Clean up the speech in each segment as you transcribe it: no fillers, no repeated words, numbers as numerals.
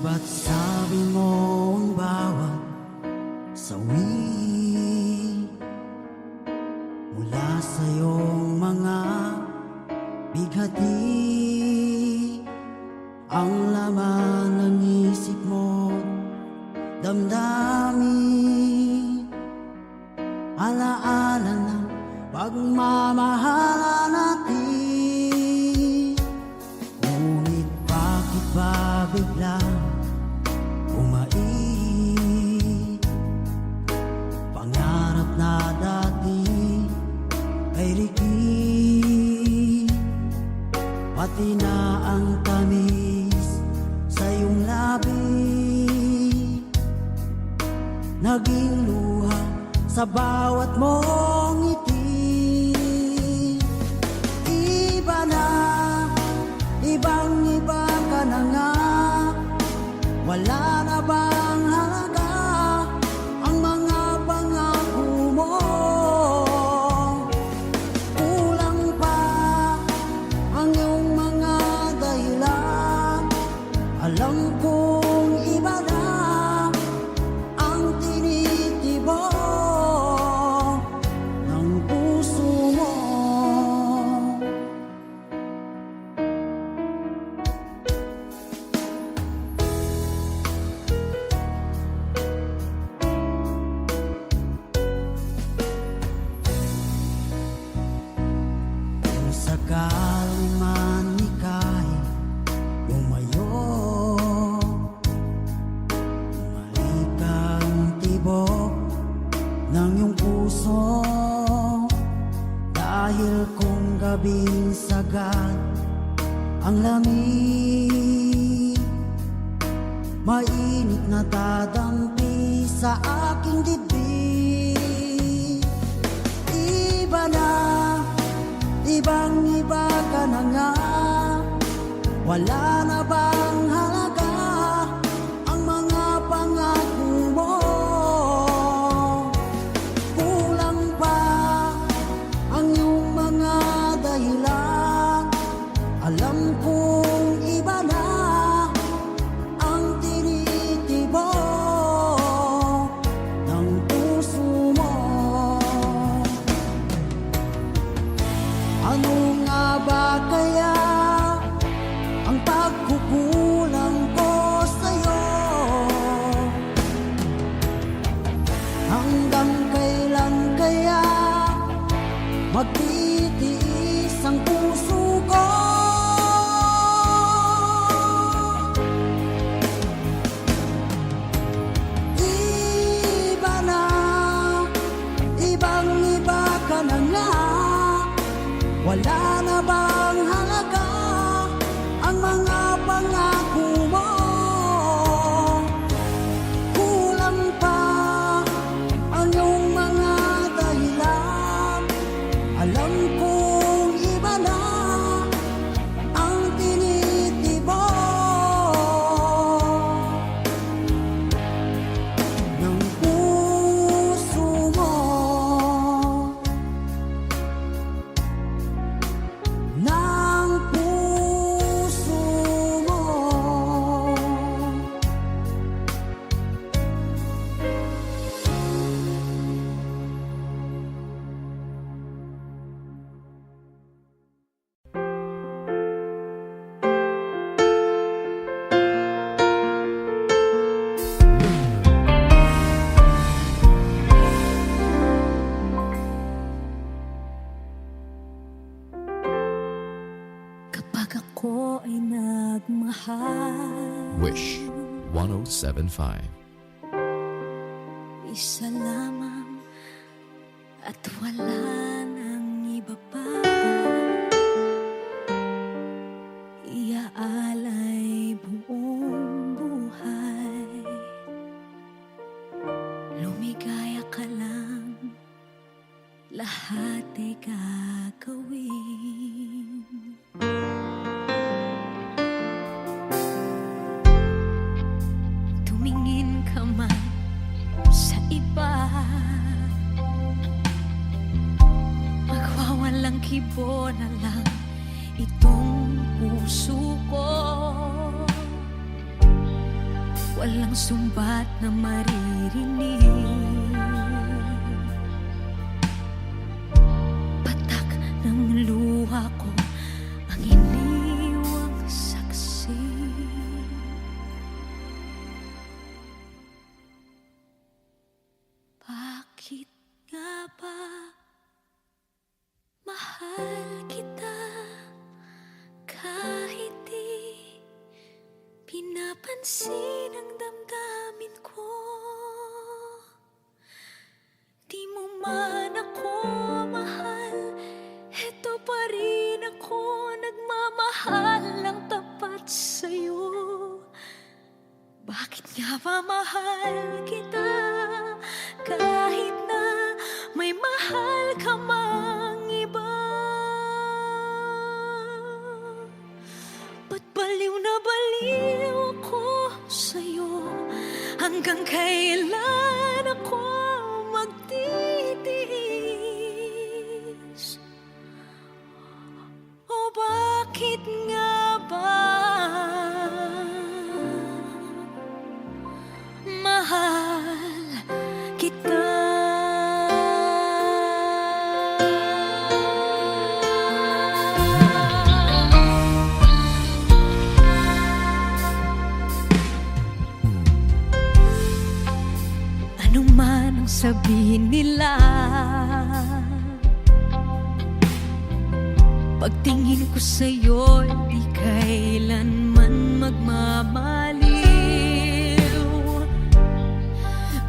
Ba't sabi mo ang bawat sawi mula sa iyong mga bighati ang laman ng isip mo, damdamin, alaala ng pagmamahala natin. Ngunit bakit ba biglang umait? Pangarap na dati ay rikit, pati na ang tamis sa iyong labi naging luha sa bawat mong ngiti. Iba na, ibang-iba ka na nga. Wala na bang halaga ang mga pangako mo? Kulang pa ang iyong mga dahilan. Alam kong iba na ang tinitibok ng puso mo. Kung sakali man ika'y lumayo, bumalik ang tibok ng iyong puso. Dahil kung gabing sagad ang lamig, mainit na dadampi sa aking dibdib. Iba na, ibang-iba ka na nga. Wala na bang halaga ang mga pangako mo? Kulang pa ang iyong mga dahilan. Alam kong iba na ang tinitibok ng puso mo. Ano nga ba kaya ang pagkukulang ko sa'yo? Hanggang kailan kaya magtitiis ang puso ko? Iba na, ibang-iba ka na nga. Wala na bang halaga ang mga pangako mo? Kulang pa ang iyong mga dahilan. Alam kong iba na ang tinitibok ng puso mo. Ng puso mo. Kapag ako ay nagmahal, Wish 1075. isa lamang at wala nang iba pa. Iaalay buong buhay, lumigaya ka lang, lahat ay gagawin. Tumingin ka man sa iba, magwawalang kibo na lang itong puso ko. walang sumbat na maririnig. Patak ng luha ko ang iniwang saksi. Bakit nga ba mahal kita kahit di pinapansin ang damdamin ko? Di mo man ako mahal, eto pa rin ako nagmamahal ng tapat sa'yo. Bakit nga ba mahal kita kahit na may mahal ka mang iba? Ba't baliw na baliw ako sa'yo? Hanggang kailan ako magtitiis? O bakit nga ba mahal kita? Ano man ang sabihin nila, pagtingin ko sa'yo, di kailanman magmamaliw.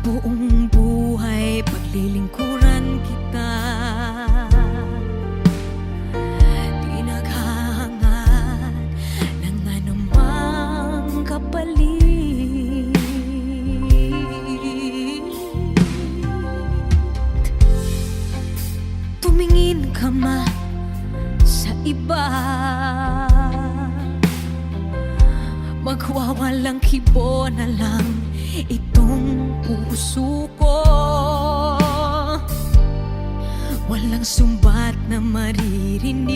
Buong buhay paglilingkuran kita, di naghahangad ng anumang kapalit. Tumingin ka man sa iba, magwawalang kibo na lang itong puso ko. Walang sumbat na maririnig.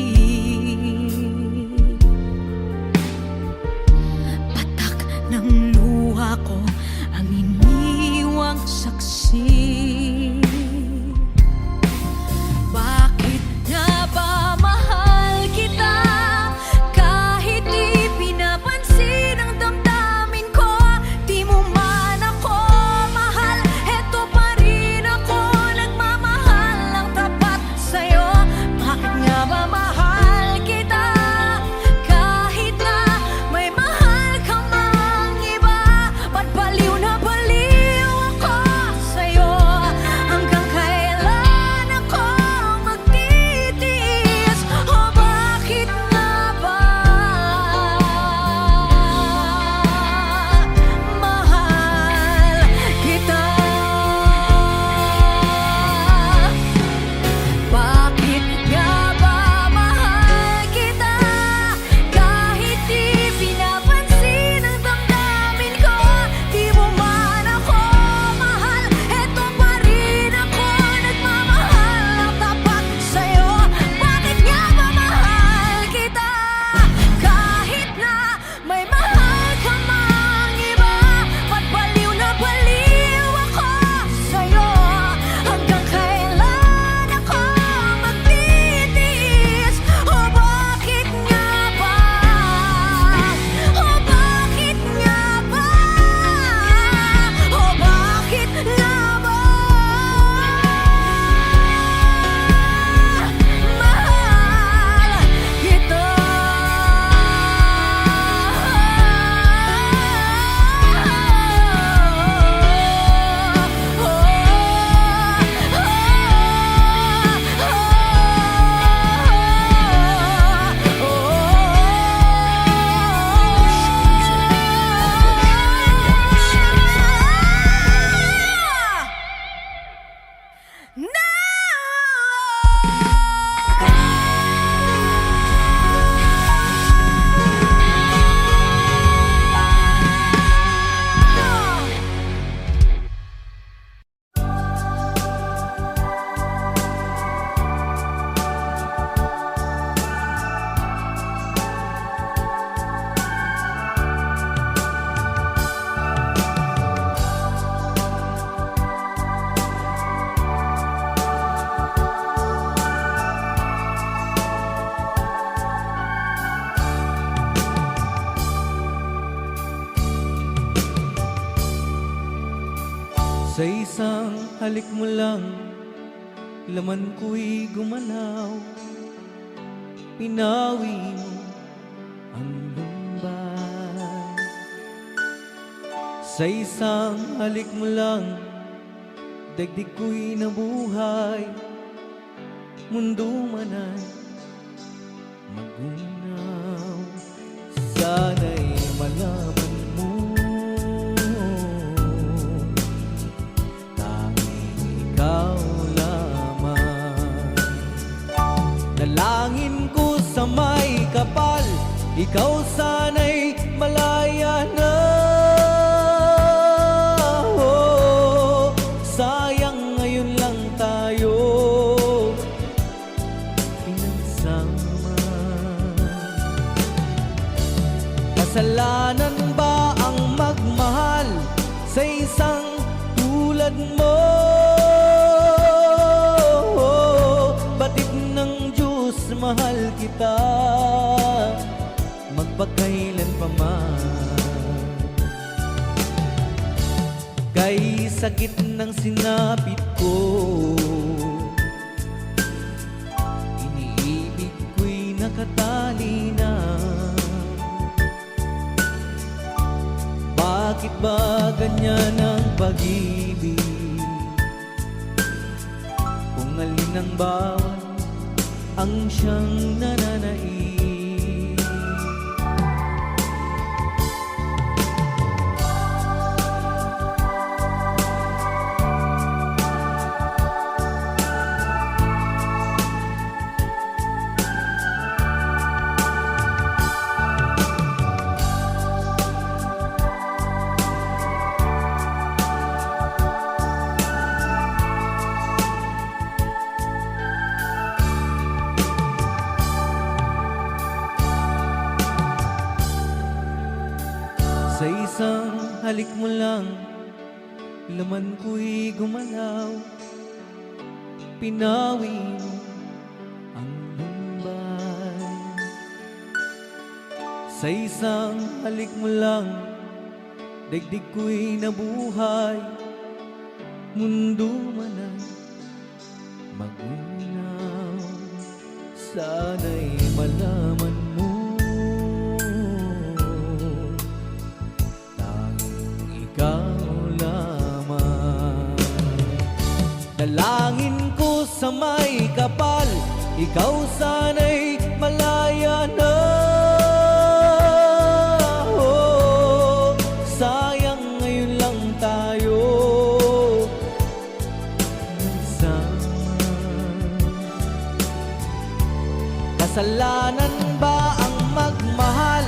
Patak ng luha ko ang iniwang saksi. Bakit nga ba mahal kita kahit di pinapansin ang damdamin ko? Di mo man ako mahal, eto pa rin ako nagmamahal ng tapat sa'yo. Bakit nga ba mahal halik mo lang, laman ko'y gumalaw. Pinawi mo ang lumbay. Sa isang halik mo lang, daigdig ko'y nabuhay. Mundo man ay magunaw. Sana'y malaman mo, tanging ikaw lamang. Dalangin ko sa may kapal, ikaw sana'y malaya na. Oh, sayang ngayon lang tayo pinagsama. Kasalanan ba ang magmahal sa isang tulad mo? Batid ng Diyos, mahal kita magpakailan pa man. Kay sakit ng sinapit ko, iniibig ko'y nakatali na. Bakit ba ganyan ang pag-ibig? Kung alin ang bawat ang siyang nananaig. Sa isang halik mo lang, laman ko'y gumalaw. Pinawi mo ang lumbay. Sa isang halik mo lang, daigdig ko'y nabuhay. Mundo man ay magunaw. Sana'y malaman mo, ikaw lamang. Dalangin ko sa may kapal, ikaw sana'y malaya na. Oh, sayang ngayon lang tayo nagsama. Kasalanan ba ang magmahal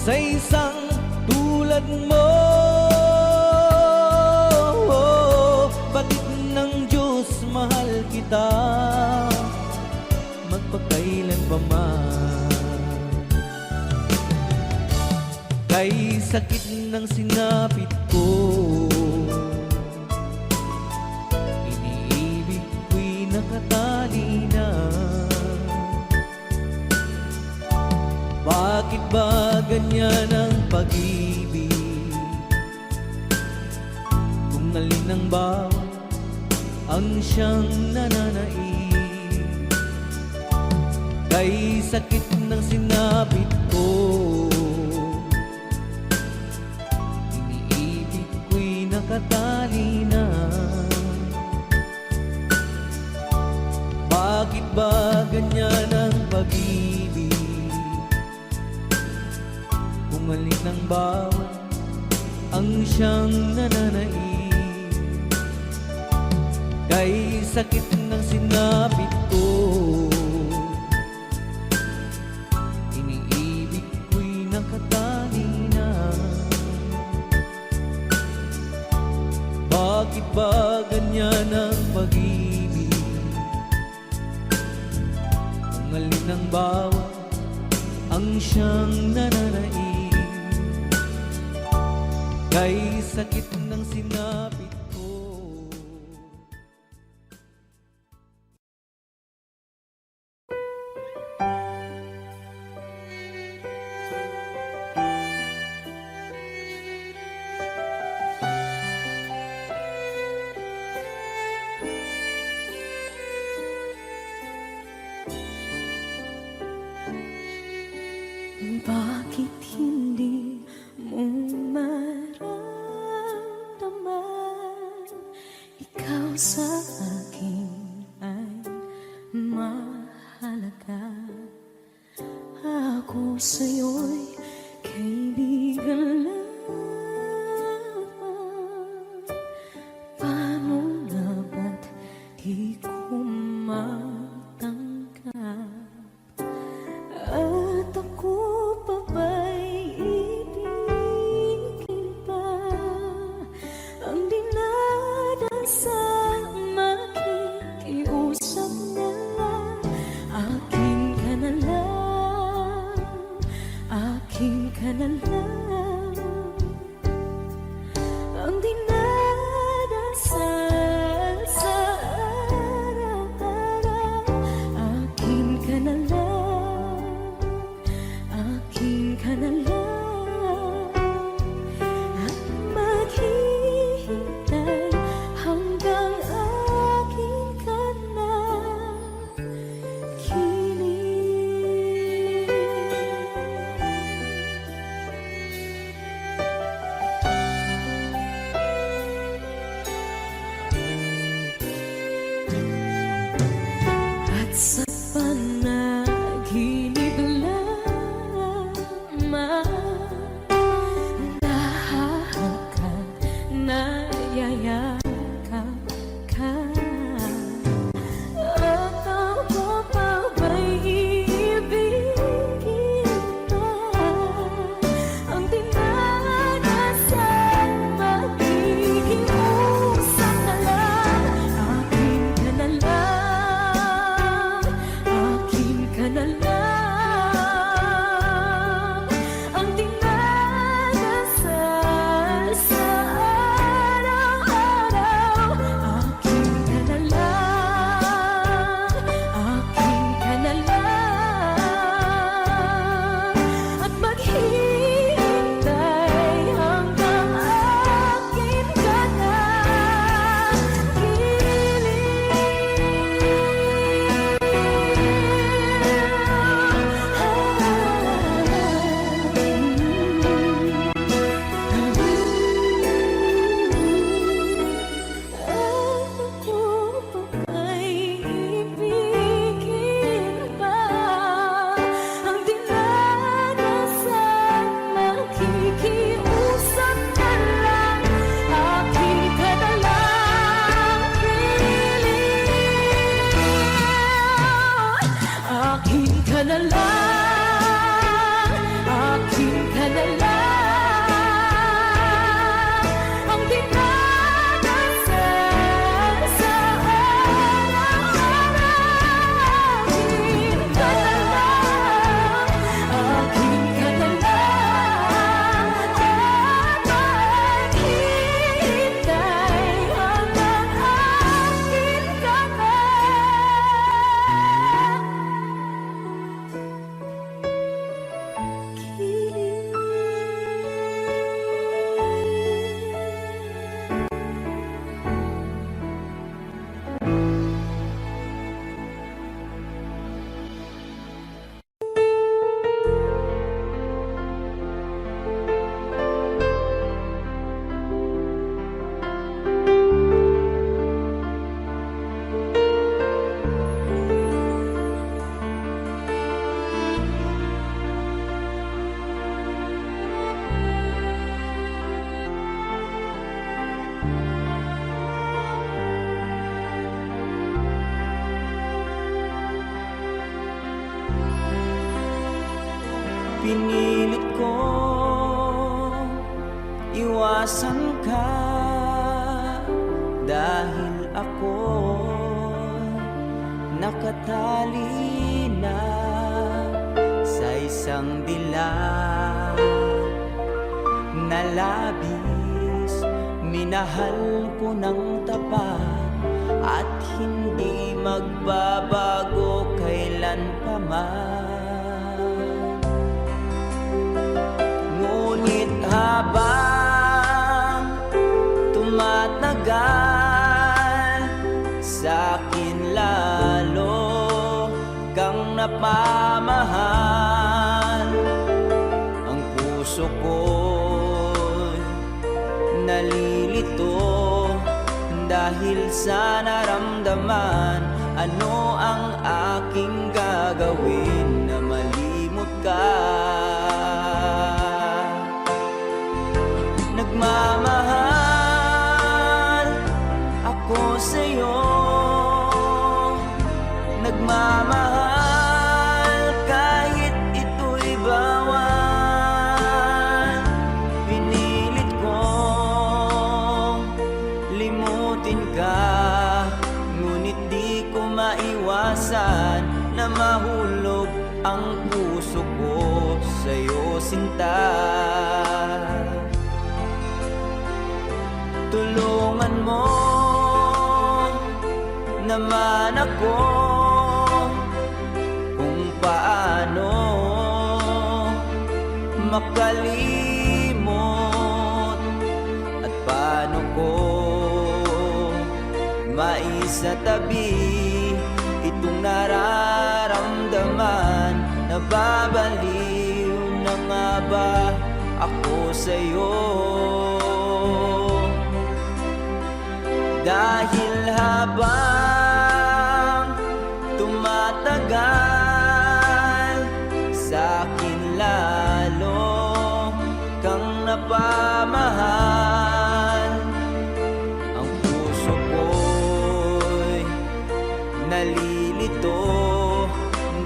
sa isang tulad mo? Batid ng Diyos, mahal kita magpakailan pa man. Kay sakit ng sinapit ko, iniibig ko'y nakatali na. Bakit ba ganyan ang pag-ibig? Kung alin ang bawat ang siyang nananaig. Kay sakit ng sinapit ko, iniibig ko'y nakatali na. Bakit ba ganyan ang pag-ibig? Kung alin ang bawat ang siyang nananaig. Kay sakit ng sinapit ko, iniibig ko'y nakatali na. Bakit ba ganyan ang pag-ibig? Kung alin ang bawat ang siyang nananaig. Kay sakit ng sinapit ko. Bakit hindi mo maramdaman? Ikaw sa akin ay mahalaga. Ako sa'yo'y kaibigan lamang. Paano nga ba't di ko matanggap? At ako pa ba'y ibigin pa? Ang dinadasal, makikiusap na lang. Akin ka na lang, akin ka na lang. Ang dinadasal sa araw-araw. Akin ka na lang, akin ka na lang. At maghihintay hanggang akin ka na kilig. At sa panaginip lamang, nahahagkan, nayayakap ka. At ako pa ba'y iibigin pa? Ang dinadasal, makikiusap na lang. Akin ka na lang, akin ka na lang. Ang dinadasal sa araw-araw. Akin ka na lang, akin ka na lang. At maghihintay hanggang akin ka na Ako pa ba'y ibigin pa? Ang dinadasal, makikiusap na lang. Akin ka na lang, kilig. Akin ka na lang, akin ka na lang. Ang dinadasal sa araw-araw. Akin ka na lang, akin ka na lang. At maghihintay hanggang akin ka na Pinilit ko iwasan ka dahil ako nakatali na sa isang dilag na labis. Minahal ko ng tapat at hindi magbabago kailanpaman. Ngunit habang tumatagal, sa'kin lalo kang napamahal. Dahil sa naramdaman, ano ang aking gagawin na malimot ka? Nagmamahal ako sa'yo, nagmamahal kahit ito'y bawal. Pinilit kong limutin ka, ngunit di ko maiwasan na mahulog ang puso ko sa'yo, sinta. Tulungan mo naman ako kung paano makalimot at paano ko maisatabi itong nararamdaman. Nababaliw na nga ba ako sa'yo? Dahil habang tumatagal, sa'kin lalo kang napamahal. Ang puso ko'y nalilito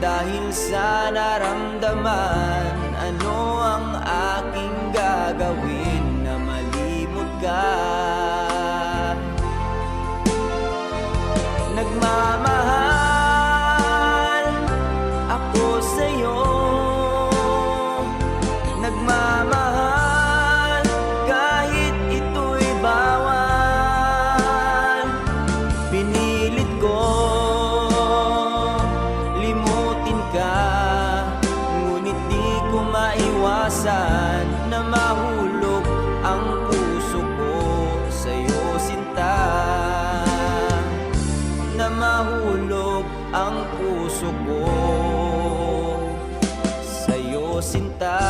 dahil sa naramdaman. Ano ang aking gagawin na malimot ka? Nagmamahal ako sa'yo, nagmamahal kahit ito'y bawal. Pinilit ko limutin ka, ngunit di ko maiwasan na mahulog ang puso ko sa'yo, sinta. Na mahulog ang puso ko sa'yo, sinta.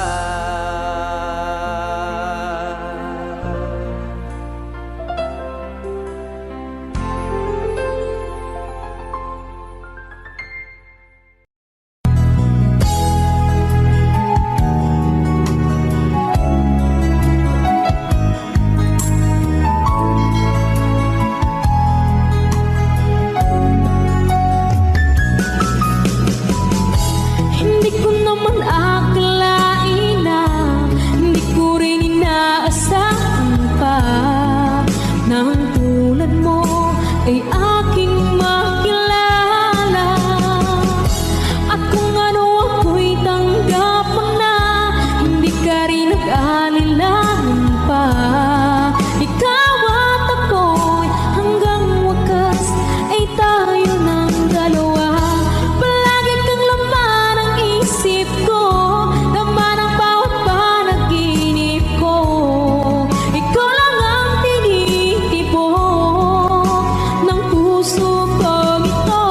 Hindi ko naman akalain na hindi ko rin inaasahan pa na ang tulad mo ay aking makilala. At kung ano ako'y tanggap mo na, hindi ka rin nag-alilangan pa. Ikaw at ako'y hanggang wakas ay tayo ng dalawa. Palagi kang laman ang isip ko, laman ang bawat panaginip ko. Ikaw lang ang tinitibok ng puso kong ito.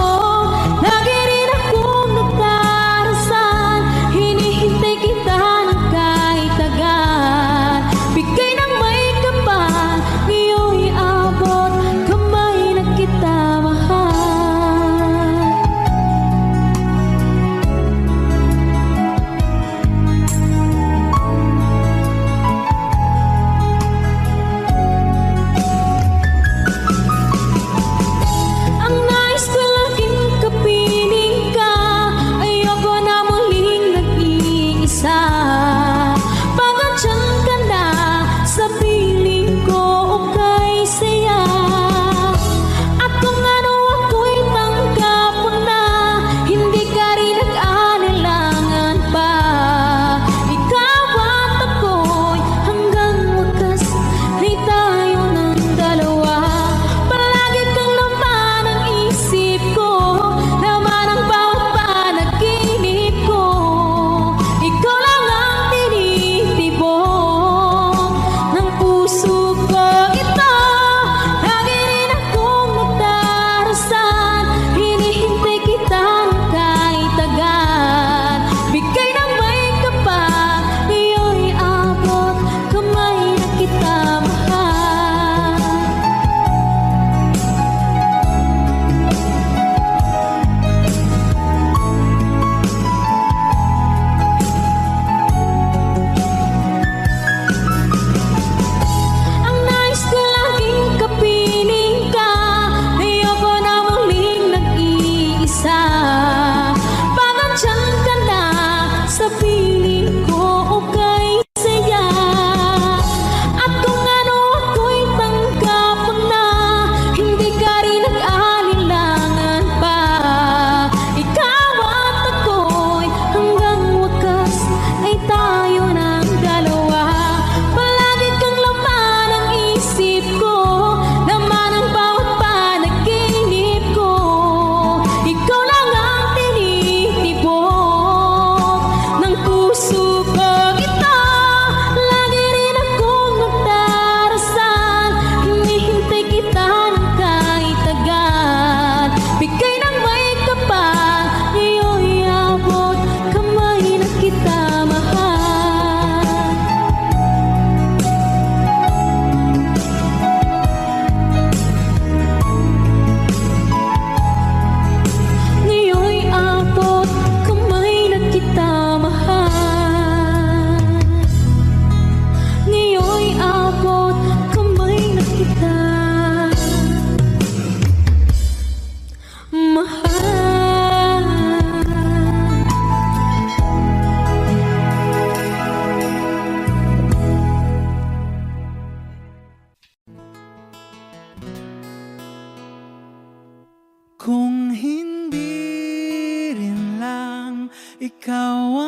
Lagi rin akong nagdarasal, hinihintay kita ng kahit tagal. Bigay ng may kapal, ngayon'y abot kamay na kita mahal. Ang nais ko laging kapiling ka, ayoko na muling nag-iisa. Pagandyan ka na sa piling ko, okay saya. At kung ano ako'y tanggap mo na, hindi ka rin nag-anilangan pa. Ikaw at ako'y hanggang wakas ay tayo ng dalawa. Palagi kang laman ang isip ko, laman ang bawat panaginip ko. Ikaw lang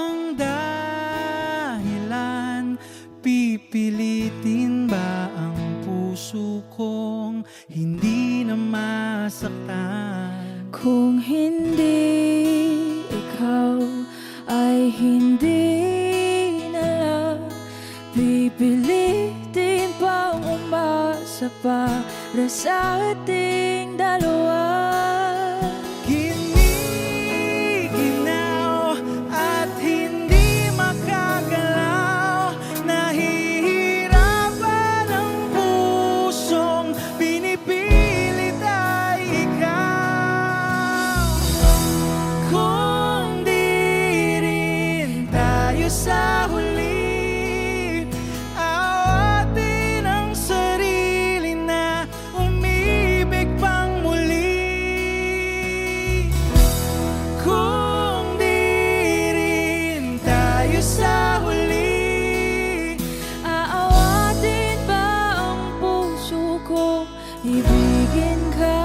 ang dahilan? Pipilitin ba ang puso kong hindi na masaktan? Kung hindi ikaw ay hindi na lang, pipilitin pang umasa para sa ating dalawa. Giniginaw at hindi makagalaw, nahihirapan ang pusong pinipilit ay ikaw. Kung di rin tayo sa huli, awatin ang sarili na umibig pang muli. Kung di rin tayo sa huli, Aawatin ba ang puso ko, ibigin ka?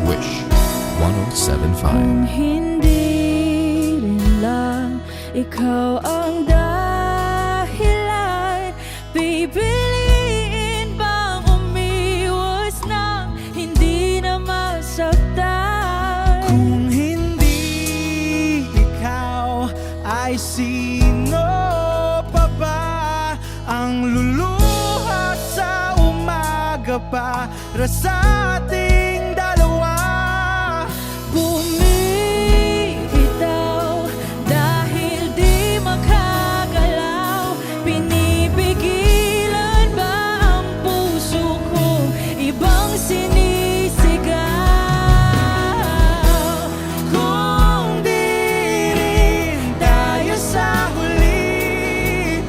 Wish 1075. Kung hindi rin lang ikaw ang dahilan, pipiliin bang umiwas na hindi na masaktan? kung hindi ikaw, ay sino pa ba ang luluha sa umaga para sa ating dalawa? Bumibitaw dahil di makagalaw, pinipigilan ba ang puso ko, ibang sinisigaw? Kung di rin tayo sa huli,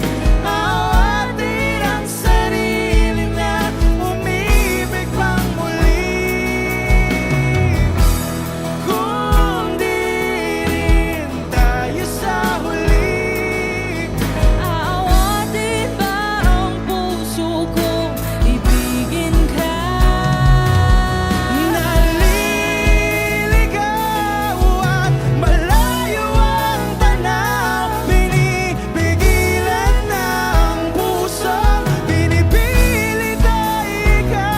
awatin ang sarili na umibig pang muli. Kung di rin tayo sa huli, Aawatin ba ang puso ko, ibigin ka? naliligaw at malayo ang tanaw, pinipigilan ng pusong pinipilit ay ikaw.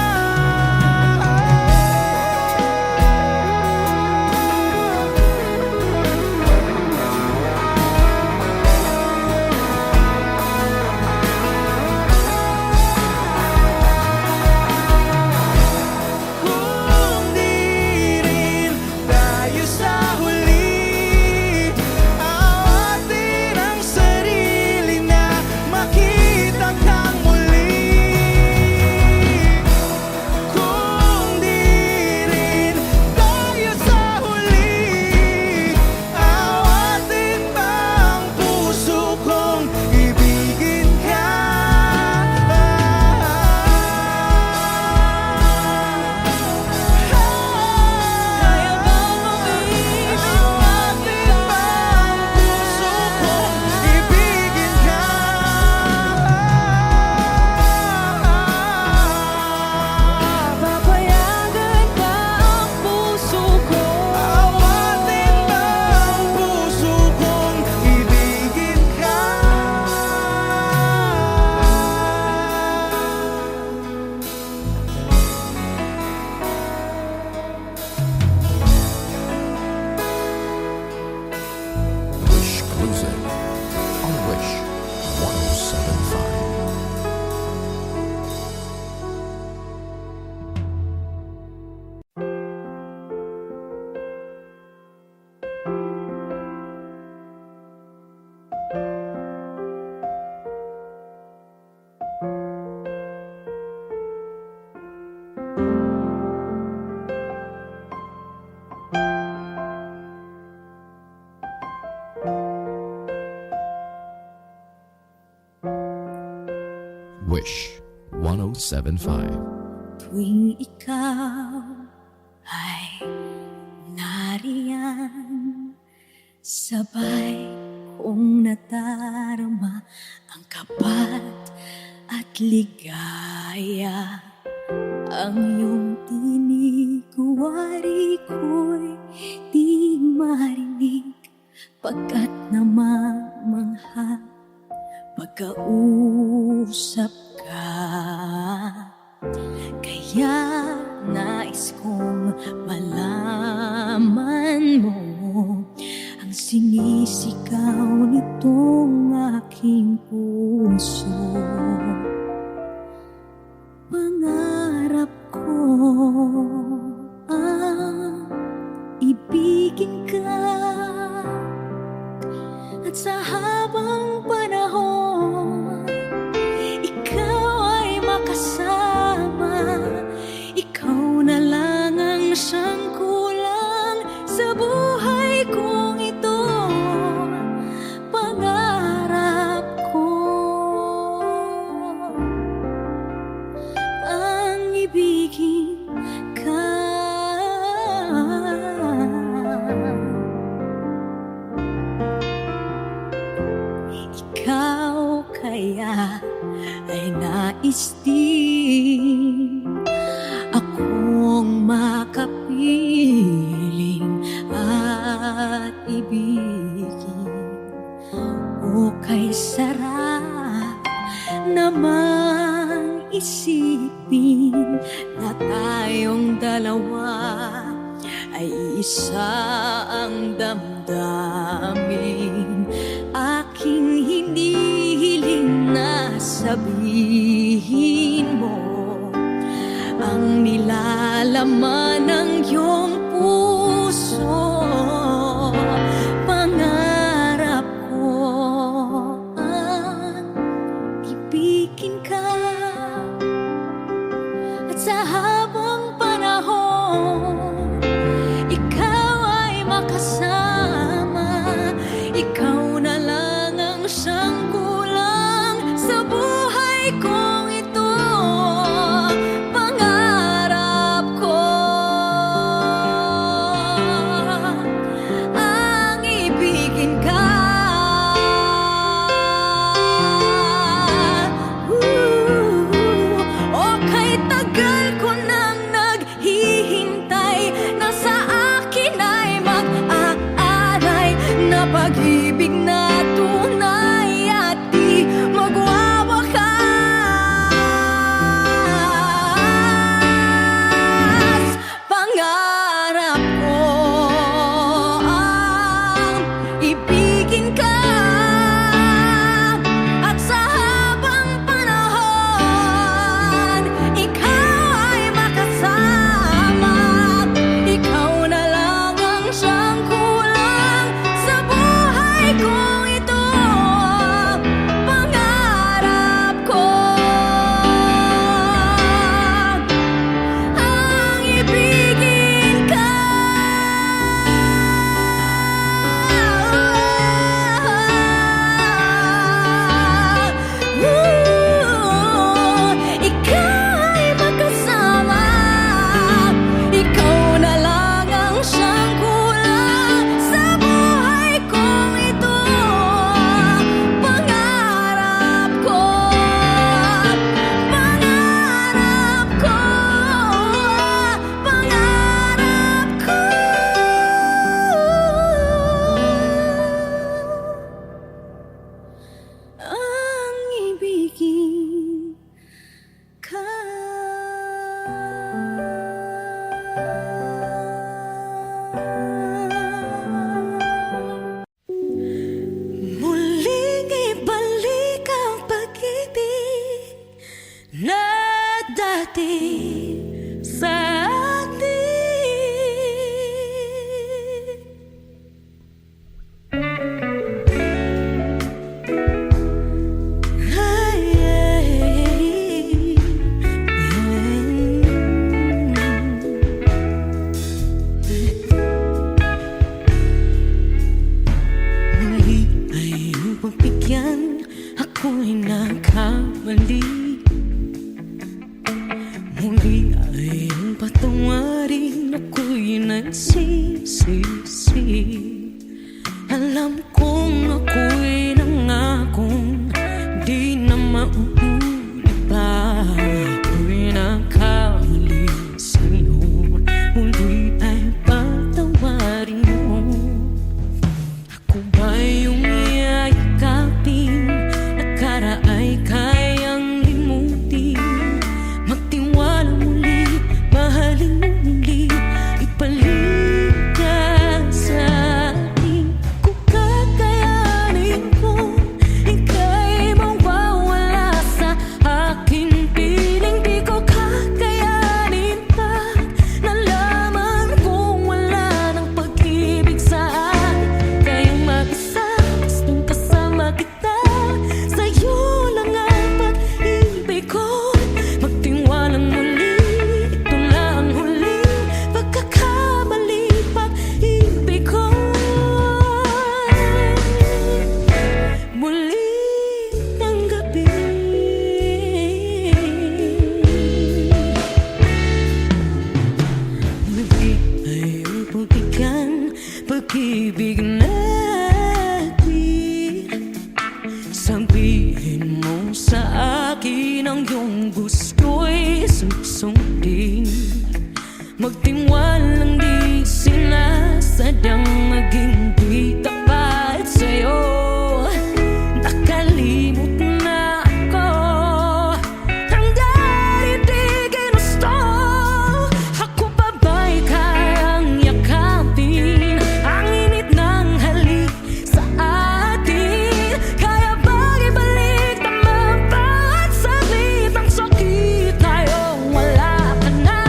Kung di rin tayo sa huli, awatin ang sarili na makita kang muli. Kung di rin tayo sa huli, awatin ba ang puso kong ibigin ka? Kaya bang umibig Awatin ba ang puso kong ibigin ka? Papayagan ba ang puso ko? Awatin ba ang puso kong ibigin ka? Wish Cruising on Wish 1075. Wish 1075. Tuwing ikaw ay nariyan, sabay kong nadarama tapat at ligaya. Ang iyong tinig, wari ko'y di marinig, pagkat namamangha pagkausap ka. Kaya nais kong malaman mo ang sinisigaw nitong aking puso. Pangarap ko ang ibigin ka, at sa habang panahon ikaw ay makasama. Ikaw na lang ang siyang kulang sa buhay kong ito. Pangarap ko ang ibigin ka. Ikaw kaya ay nais din akong makapiling at ibigin. O kay sarap naman isipin na tayong dalawa ay isa ang damdamin. Aking hinihiling na sabihin mo ang nilalaman ng iyong puso. Pangarap ko ang ibigin ka, at sa habang panahon ikaw ay makasama. Ikaw na lang ang siyang kulang sa buhay kong ito. Pangarap ko ang ibigin ka. O kay tagal ko nang naghihintay na sa akin ay mag-aalay na pag-ibig na tunay at di magwawakas. Pangarap ko ang ibigin ka, at sa habang panahon ikaw ay makasama. Ikaw na lang ang siyang kulang sa buhay kong ito. Pangarap ko ang ibigin ka. Ikaw ay makasama. Ikaw na lang ang siyang kulang sa buhay kong ito. Pangarap ko, pangarap ko, pangarap ko ang ibigin ka. Muling ibalik ang pag-ibig na dati sa atin. Ay, muli ay iyong pagbigyan, ako'y nagkamali. Muli ay iyong patawarin, ako'y nagsisisi. Alam kong ako'y nangakong di mauulit pa. Ako'y nagkamali sa'yo, muli ay patawarin mo. Ako ba yung yayakapin, nakaraay kayang limutin? Magtiwala muli, mahalin mo muli, ibalik ka sa akin. Kung kakayanin ko, ika'y mawawala sa aking piling. Di ko kakayanin pa, nalaman kong wala ng pag-ibig sa akin. Kayong mag-isa, gustong kasama kita, sa'yo lang ang pag-ibig ko. Magtiwalang muli, ito na ang huling pagkakamali, pag-ibig ko. Muli tanggapin. Muli ay pagbigyan, pag-ibig natin. Sabihin mo sa akin ang iyong gusto'y susundin. Magtiwalang di sinasadyang maging di tapat sa'yo. Nakalimot na ako, hanggang di ginusto. Ako pa ba'y kayang yakapin ang init ng halik sa atin? Kaya bang ibalik tama bawat saglit ng sakit? Ngayong wala ka na,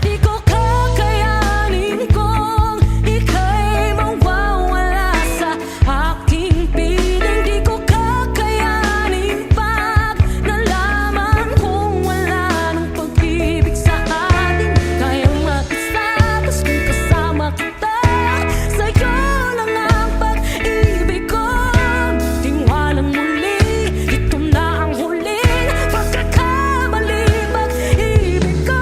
di ko kakayanin kung ika'y mawawala sa aking piling. Di ko kakayanin pag nalaman kong wala ng pag-ibig sa atin. Kayang mag-isa, gustong kasama kita, sa'yo lang ang pag-ibig ko. Tiwalang muli, ito na ang huling pagkakamali, pag-ibig ko.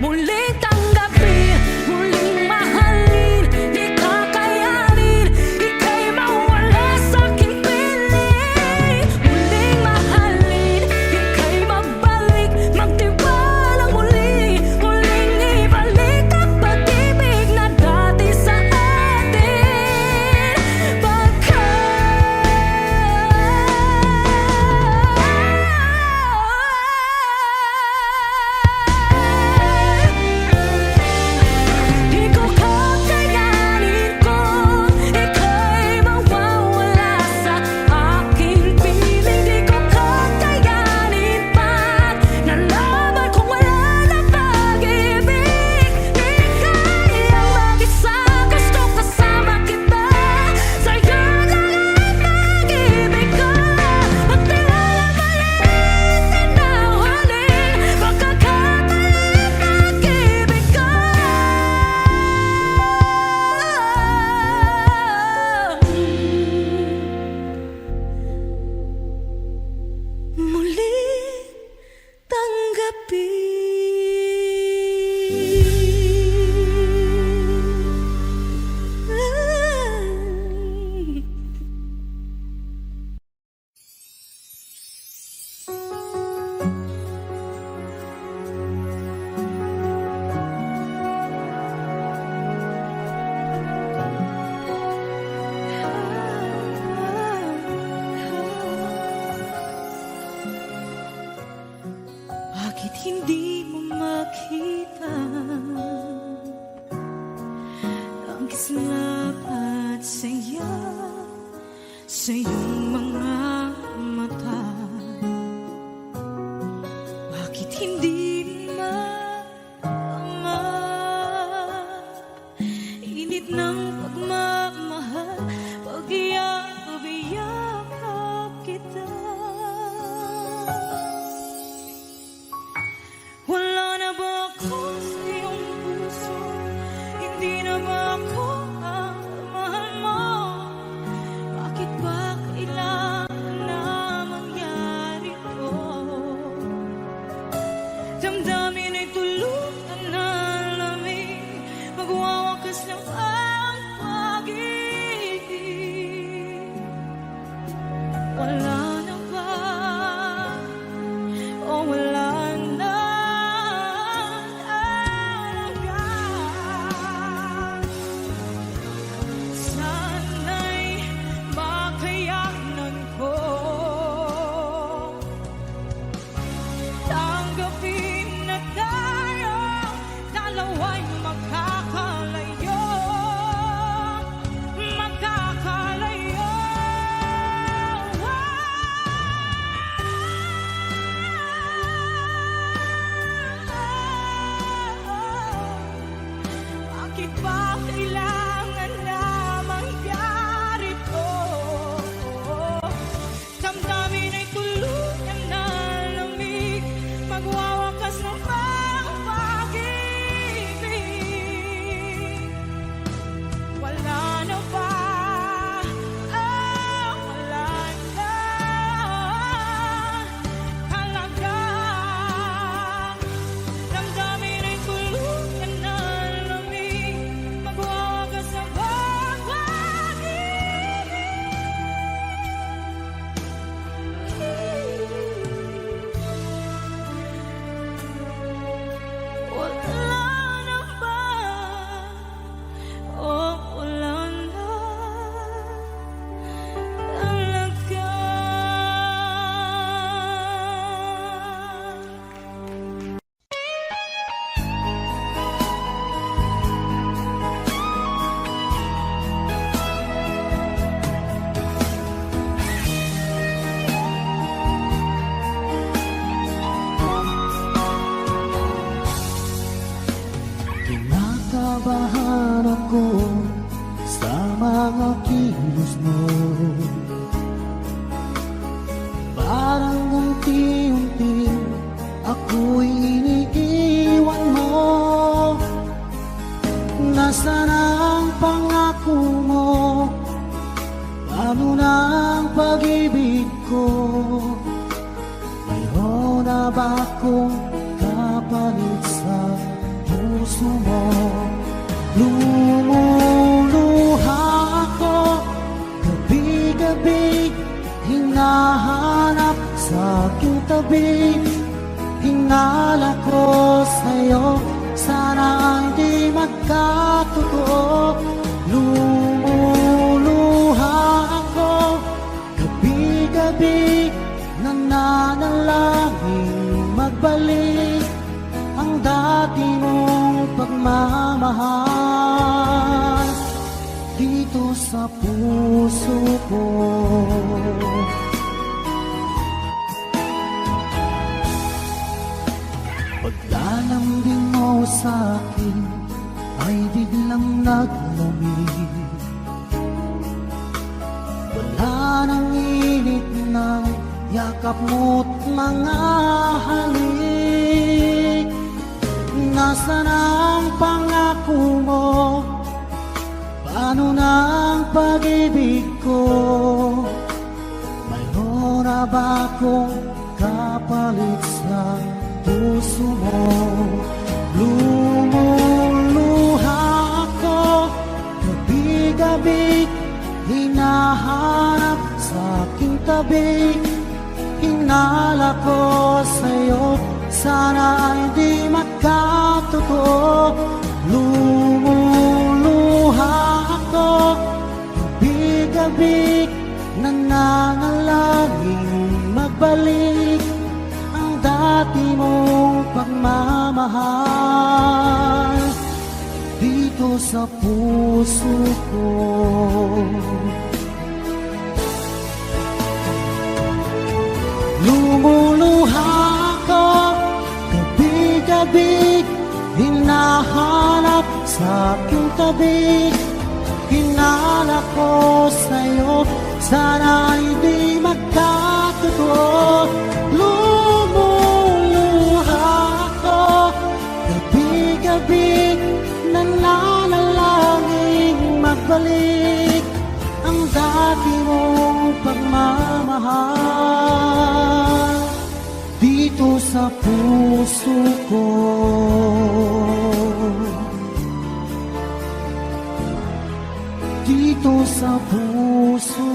Muling tanggapin, muling mahalin, di kakayanin, ika'y mawala sa aking piling. Muling mahalin, ika'y mabalik, magtiwalang muli, muling ibalik ang pag-ibig na dati sa atin. Di ko kakayanin kung ika'y mawawala sa aking piling. Di ko kakayanin pag nalaman kong wala na pag-ibig. Di kayang mag-isa, gustong kasama kita, sa'yo lang ang pag-ibig ko. Magtiwala maliit na huling pagkakamali, pag-ibig ko. Muli tanggapin. Bakit hindi mo makita ang kislapat saya sa iyong mga mata? Bakit hindi maama init ng pagmamahal, pag-iyakap kita? Wala na ba ako sa iyong puso? Hindi na ba ako ang mahal mo? Bakit ba kailangan wala na ba? O wala na talaga? Sana'y makayanan ko tanggapin na tayo dalawa'y magkakalayo. Bakit ba kailangan na mangyari to? Damdamin ay tuluyan na lamig, magwawakas ng mga pag-ibig. Wala na ba? Wala na talaga. Damdamin ay tuluyan na lamig, magwawakas ng pag-ibig. Wala na ba? O wala na talaga? Kinakabahan ako sa mga kilos mo. Parang unti-unti ako'y iniiwan mo. Nasaan ang pangako mo? Paano na ang pag-ibig ko? Mayroon na ba akong kapalit sa puso mo? Lumuluha ako gabi-gabi, hinahanap sa aking tabi. Hinala ko sa'yo, sana hindi magkatotoo. Lumuluha ako gabi-gabi, nananalangin magbalik ang dati mong pagmamahal dito sa puso ko. Paglalambing mo sa'kin ay biglang naglamig. Wala nang init ng yakap mo't mga halik. Nasaan ang pangako mo? Paano na ang pag-ibig ko? Mayroon na ba akong kapalit sa puso mo? Lumuluha ako gabi-gabi, hinahanap sa aking tabi. Hinala ko sa'yo, sana hindi magkatotoo. Lumuluha ako gabi-gabi, nananalangin magbalik ang dati mong pagmamahal dito sa puso ko. Lumuluha ako gabi-gabi, hinahanap sa aking tabi. Hinala ko sa'yo, sana hindi magkatotoo. Lumuluha ako gabi-gabi, nananalangin magbalik ang dati mong pagmamahal dito sa puso ko. Dito sa puso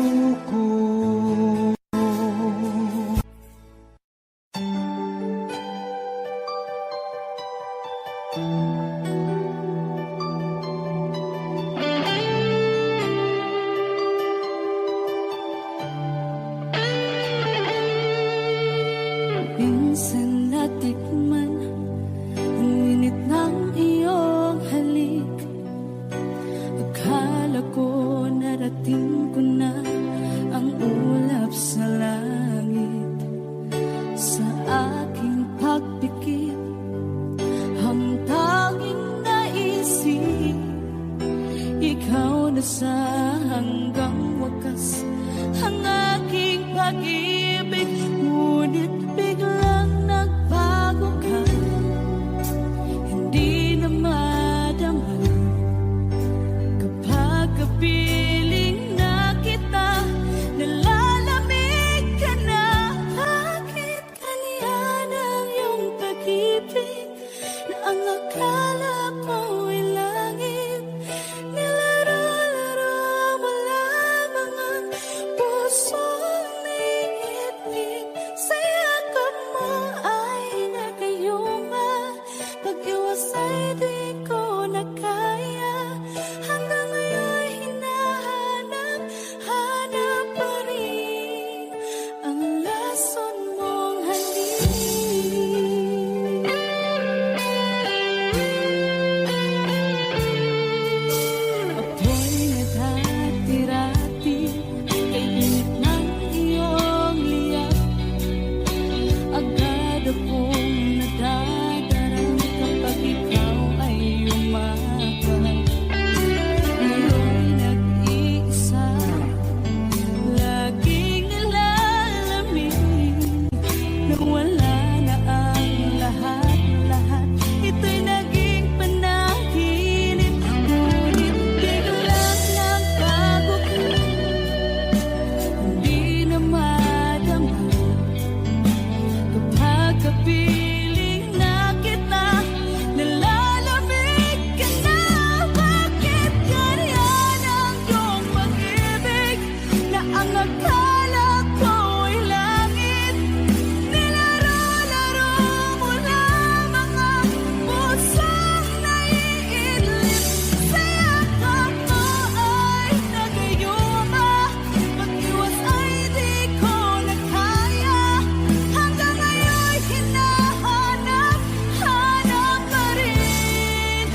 ko. minsan natikman ang init ng iyong halik. Akala ko narating ko na ang ulap sa langit. Sa aking pagpikit, ang tanging naisip, ikaw na sa hanggang wakas ang aking pag-ibig. Ngunit biglang nagbago ka, hindi na madama kapag kapiling na kita, nalalamig ka na. Bakit kaniyan ang iyong pag-ibig na ang akala ko ay langit? Nilaro-laro mo lamang ang pusong naiibig. Sa yakap mo ay nagayuma, pag-iwas ay di ko na kaya. Hanggang ngayon hinahanap pa rin ang lason mong halik. Ako'y naghatirati kay init ng iyong liyak. Agad akong nadadarang kapag ikaw ay umakal. Ngayon nag-iisa, laging nalalamig, na wala na ang lahat-lahat. Ito'y naging panaginip, ngunit biglang nagbago ka, hindi na madama kapag kapiling na kita, nalalamig ka na. Bakit ganyan ang iyong pag-ibig na ang akala ko ay langit? Nilaro-laro mo lamang ang pusong naiidlip. Sa yakap mo ay nagayuma, pag-iwas ay di ko na kaya. Hanggang ngayon hinahanap pa rin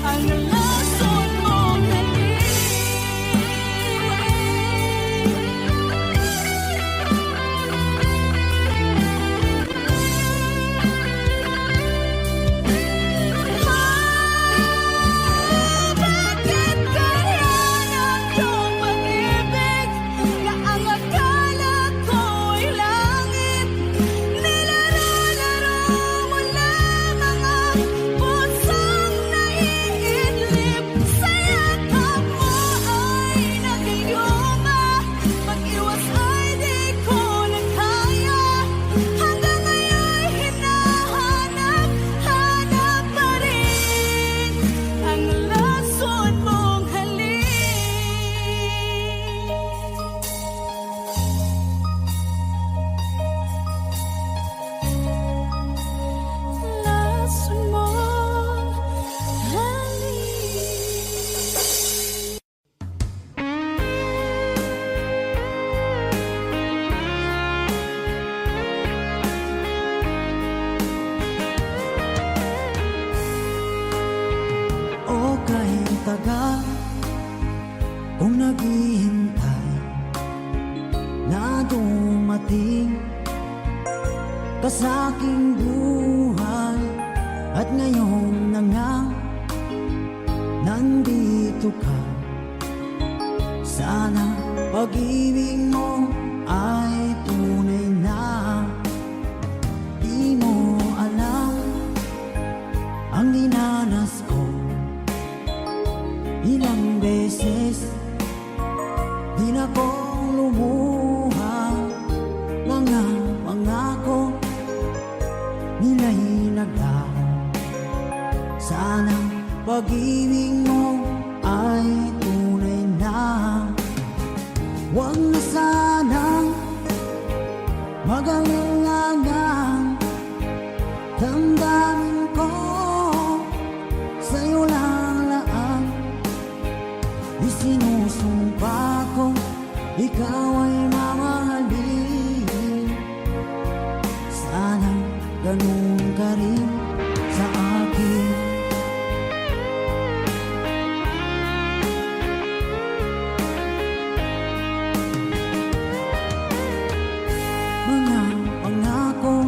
ang lason mong halik. Bakit ganyan ang iyong pag-ibig na ang akala ko ay langit? Nilaro-laro mo lamang ang pusong naiidlip. Sa yakap mo ay nagayuma, pag-iwas ay di ko na kaya. Hanggang ngayon hinahanap pa rin ang lason mong halik. Lason mong halik. O kahit tagal kung naghihintay na dumating ka sa aking buhay, at ngayon na nga nandito ka. Sana pag-ibig mo ay tunay na. Di mo alam ang dinanas ko, ilang beses di na kong lumuha. Mga pangako nila'y naglaho. Sana pag-ibig mo ay tunay na. Huwag na sanang mag-alangang damdamin ko sa'yo lang. Isinusumpa ko ikaw ay mamahalin. Sana ganun ka rin sa akin. Mga pangako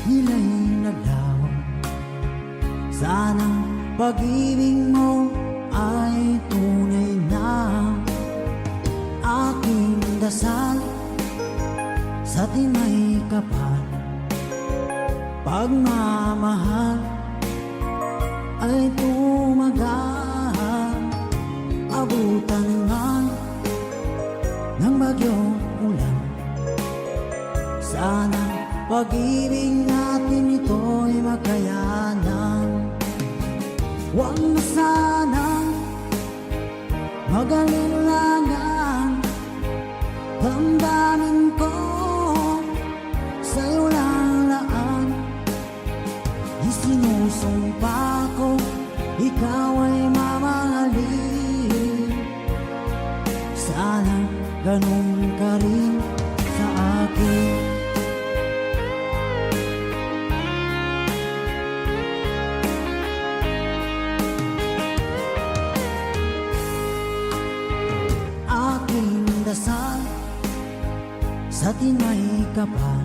nila'y naglaho. Sanang pag-ibig mo ay tunay na. Aking dasal sa timay kapal, pagmamahal ay tumagal. Abutan man ng bagyong ulan, sana pag-ibig natin ito'y makayanan. Huwag na sanang mag-alilangan, damdamin ko sa'yo lang laan. Isinusumpa ko, ikaw ay mamahalin. Sana ganun ka rin sa akin. Aking dasal sa timay kapal,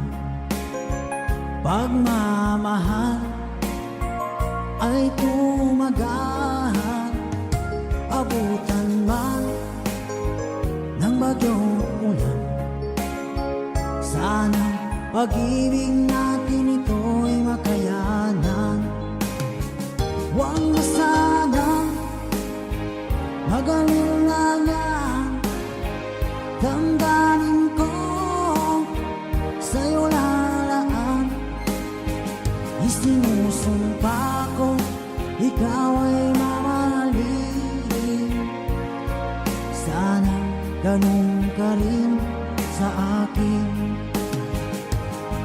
pagmamahal ay tumagal. Abutan man ng bagyong ulan, sana pag-ibig natin ito'y makayanan. Huwag na sanang mag-alilangan, damdamin ko sa'yo lalaan. Isinusumpa ko, ikaw ay mamahalin. Sana ganun ka rin sa akin.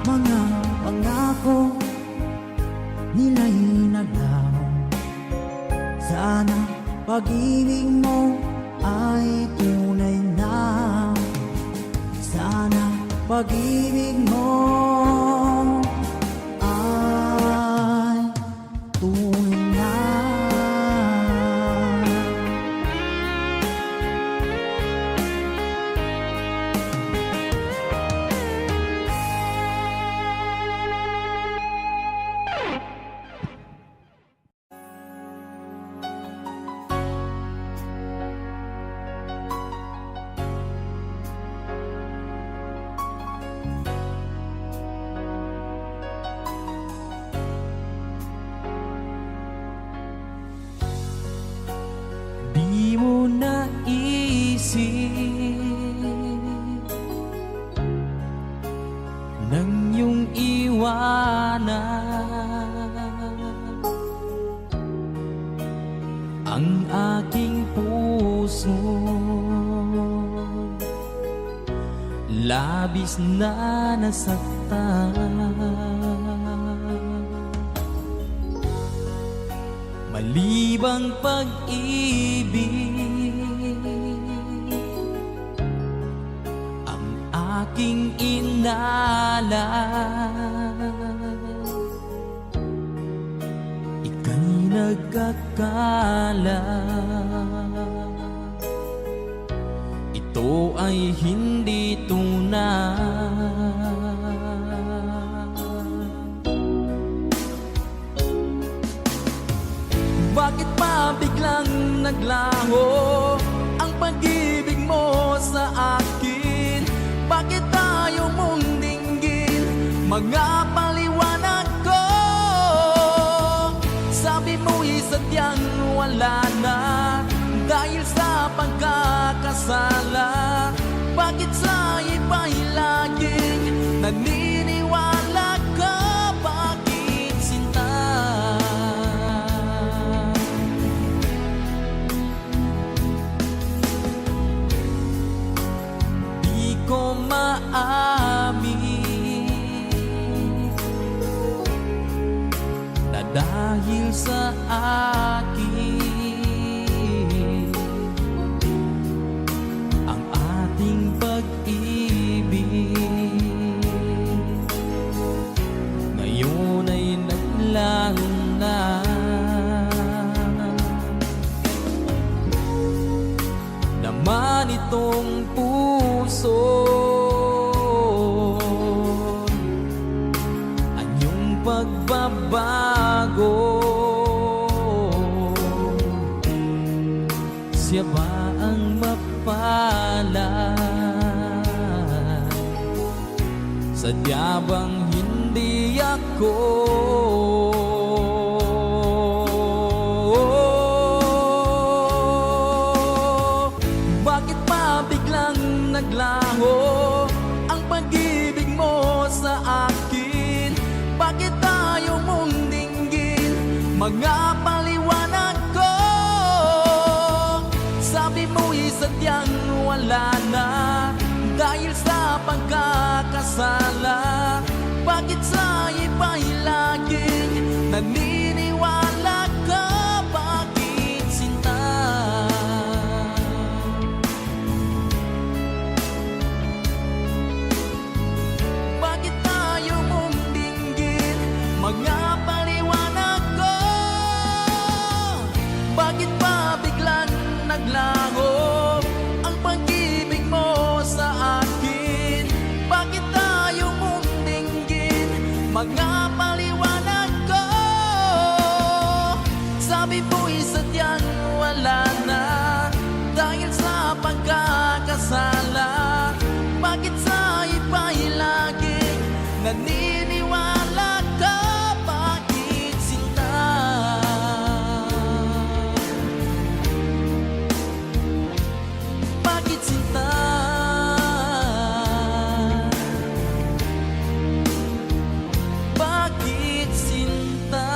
Mga pangako nila'y naglaho. Sana pag-ibig mo ay tunay na. Sana pag-ibig mo ay tunay na. Di mo naisip nang iyong iwanan ang aking puso. Labis na nasaktan, malibang pag-ibig ang aking inalan. Ika'y nagkakala, ito ay hindi tunay. Bakit pa biglang naglaho ang pag-ibig mo sa akin? Bakit tayo mong dinggin mga paliwanag ko? Sabi mo'y sadyang wala na dahil sa pagkakasala. Bakit sa iba'y laging naniniwala ka? Bakit sinta? Di ko maamin na dahil sa akin ang ating pag-ibig Sadya bang hindi ako Bakit pa biglang naglaho ang pag-ibig mo sa akin? Bakit tayo mong dinggin mga paliwanag ko? Sabi mo'y sadyang wala na dahil sa pagkakasala. Bakit sa iba'y laging naniniwala ka? Bakit sinta? Bakit tayo mong dinggin mga paliwanag ko? Bakit pa biglang naglaho ang pag-ibig mo sa akin? Bakit tayo mong dinggin mga paliwanag ko? Sabi mo'y sadyang wala na dahil sa pagkakasala. Bakit sa iba'y laging naniniwala ka? Bakit sinta? Bakit sinta? Bakit sinta?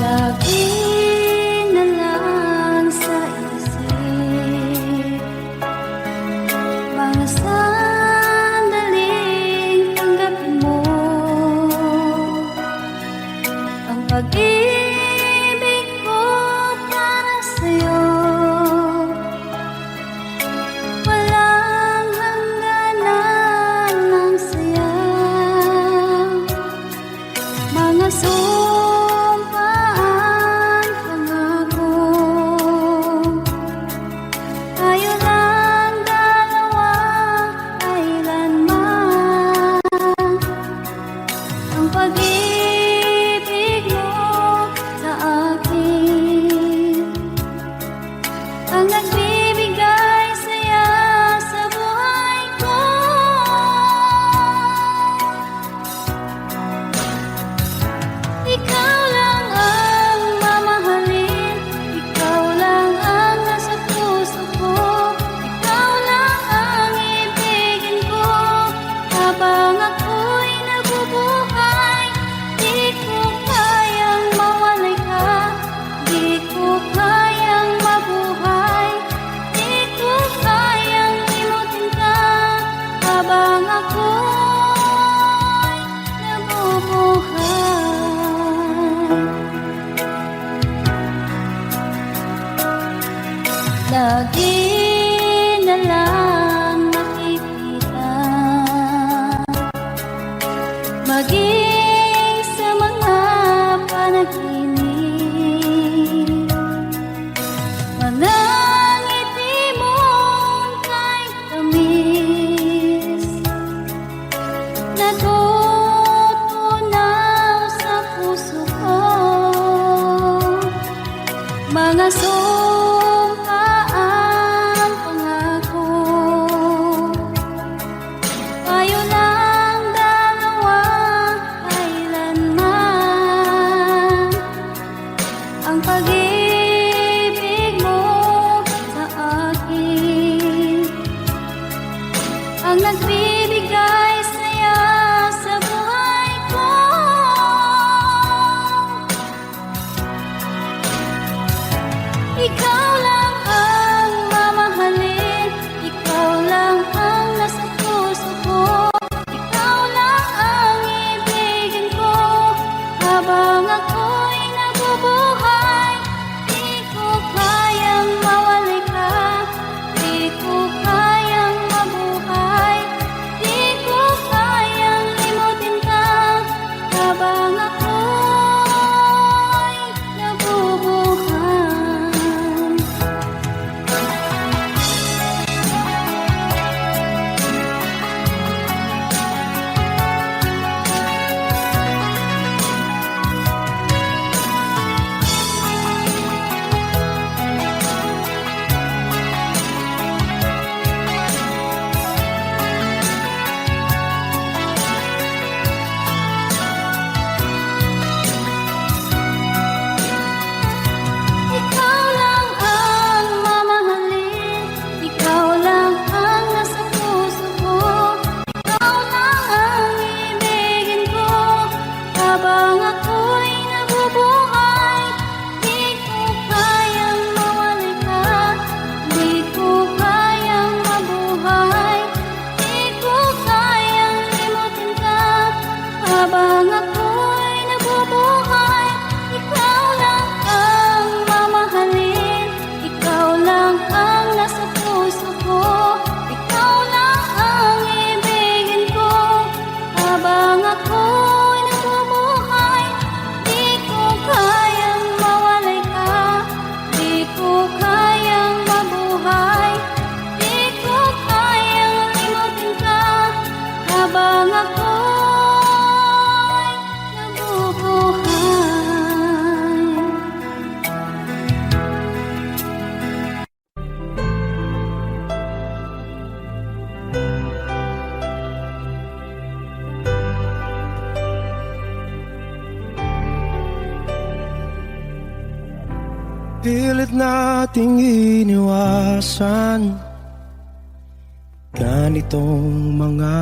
Lagi na lang sa isip mga sandaling tanggapin mo ang pag-ibig ko para sa'yo. Walang hangganan ng saya, mga sumpaan, pangako. Tayo lang dalawa, kailanman. Ang pag-ibig mo sa akin ang nagbibigay saya sa buhay ko. Ikaw lang ang mamahalin, ikaw lang ang nasa puso ko, ikaw lang ang ibigin ko habang ako'y nabubuhay. Di ko kayang mawalay ka, di ko kayang mabuhay, di ko kayang limutin ka habang ako'y nabubuhay. Lagi na lang makikita, maging sa mga panaginip, mga ngiti mong kahit tamis, natutunaw sa puso ko. Mga sumpaan, pilit nating iniwasan ganitong mga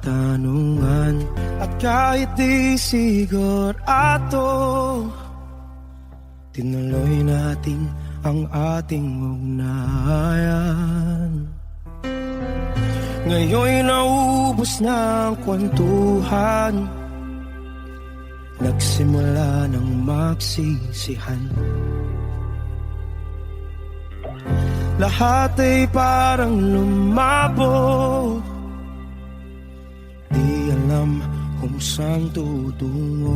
tanungan. At kahit di sigurado, tinuloy natin ang ating ugnayan. Ngayon'y naubos na ang kwentuhan, nagsimula ng magsisihan. Lahat ay parang lumabo, di alam kung saan tutungo.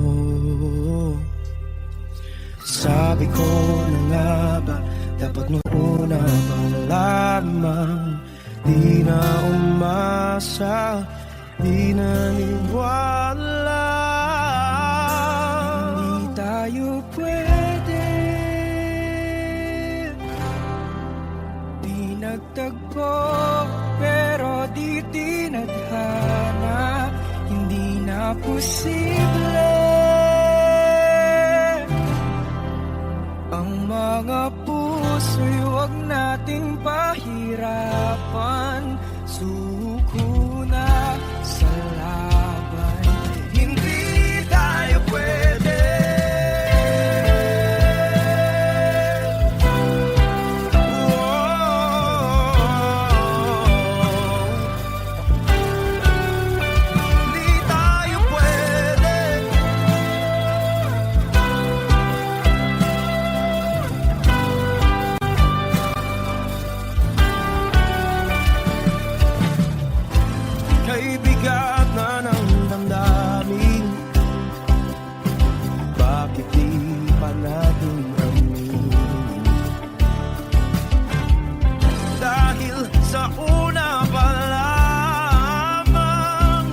Sabi ko na nga ba, dapat nung una pa lamang, di na umasa, di naniwala. Hindi tayo pwede, di nagtagpo, pero di tinadhana. Hindi na posible ang mga puso'y huwag nating pahirapan. Suko na sa laban, hindi tayo pwede. Hindi tayo pwede. Kay bigat na ng damdamin, bakit di pa natin aminin? Dahil sa una pa lamang,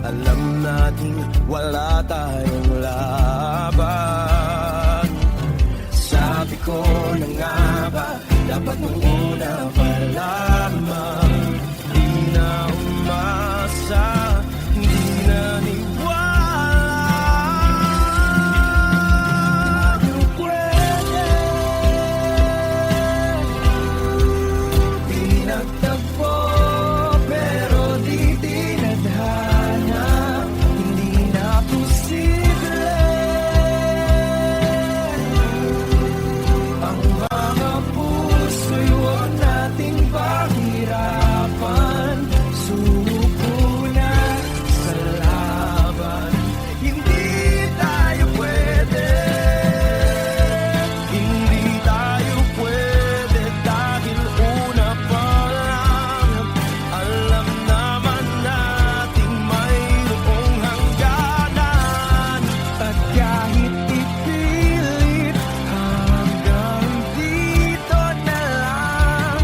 alam natin wala tayong laban. Sabi ko na nga ba, dapat nung una pa lamang, di na umasa, di naniwala. Di pwede, di nagtagpo, pero di tinadhana. Hindi na posible ang mga puso'y huwag nating pahirapan. Suko na sa laban, hindi tayo pwede. Hindi tayo pwede dahil una pa lang, alam naman nating mayroong hangganan. At kahit ipilit, hanggang dito na lang,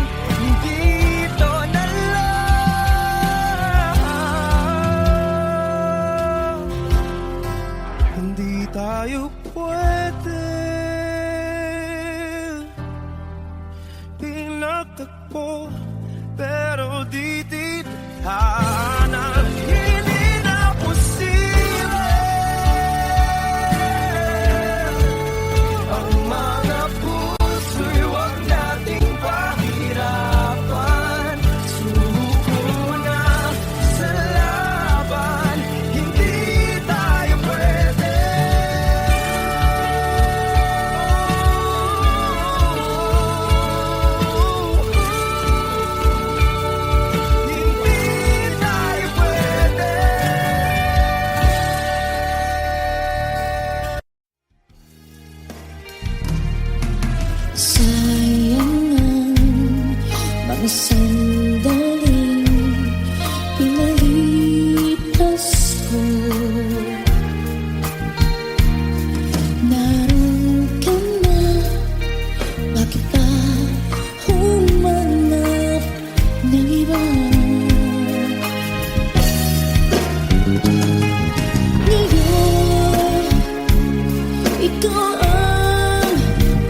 dito na lang. Hindi tayo pwede, pinagtagpo, pero di tinadhana. Hindi na posible ang mga puso'y huwag nating pahirapan. Suko na sa laban, hindi tayo pwede. Hindi tayo pwede. Sayang ang mga sandaling pinalipas ko. Naroon ka na, bakit pa humanap ng iba? Ngayon, ikaw ang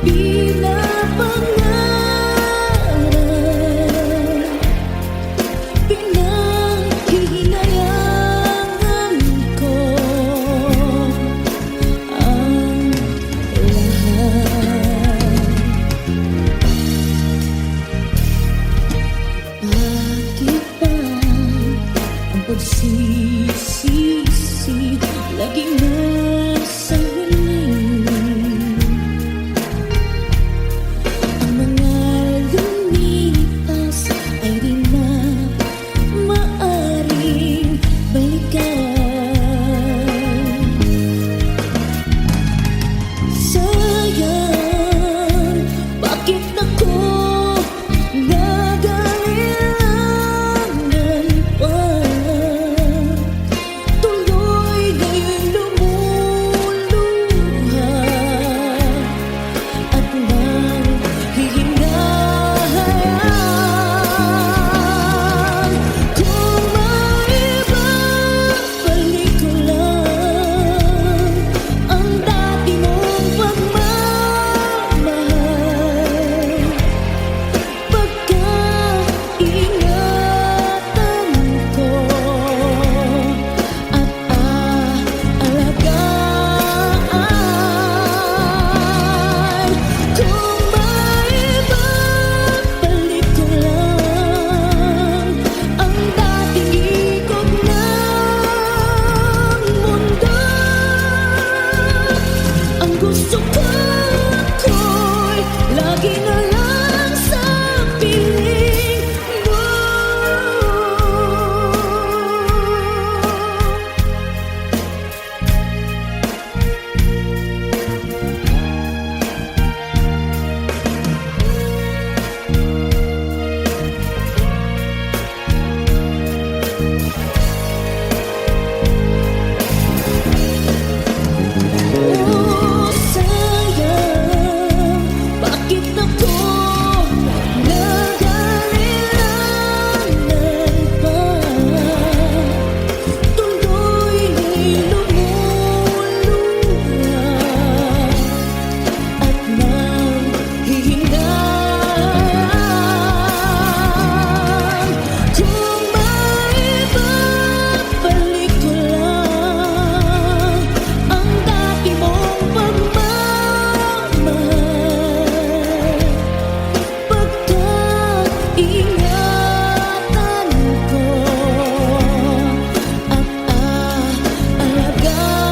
pinapangarap, pinanghihinayangan ko. pagsisisi laging nasa huli. Ang mga lumipas ay di na maaring balikan. Sayang, bakit ako nagalilangan pa? Tuloy ngayong lumuluha at nanghihingahan. Kung maibabalik ko lang ang dati mong pagmamahal, pagkaingatan ko at aalagaan. Kung maibabalik ko lang ang dating ikot ng mundo, ang gusto ko ako'y lagi na lang sa piling mo. Oh, sayang, bakit ako nagalilangan pa? Tuloy lumuluha at nanghihingahan. Kung maibabalik ko lang ang dati mong pagmamahal, pagkaingatan ko at aalagaan.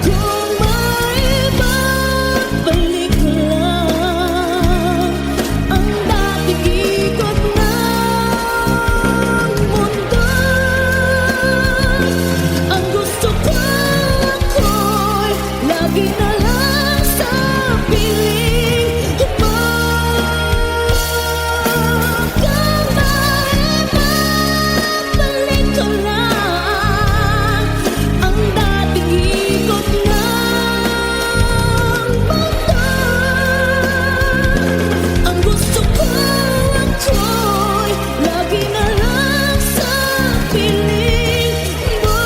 Kung maibabalik ko lang ang dating ikot ng mundo, ang gusto ko ako'y lagi na lang sa piling mo. Kung maibabalik ko lang ang dating ikot ng mundo, ang gusto ko ako'y lagi na lang sa piling mo.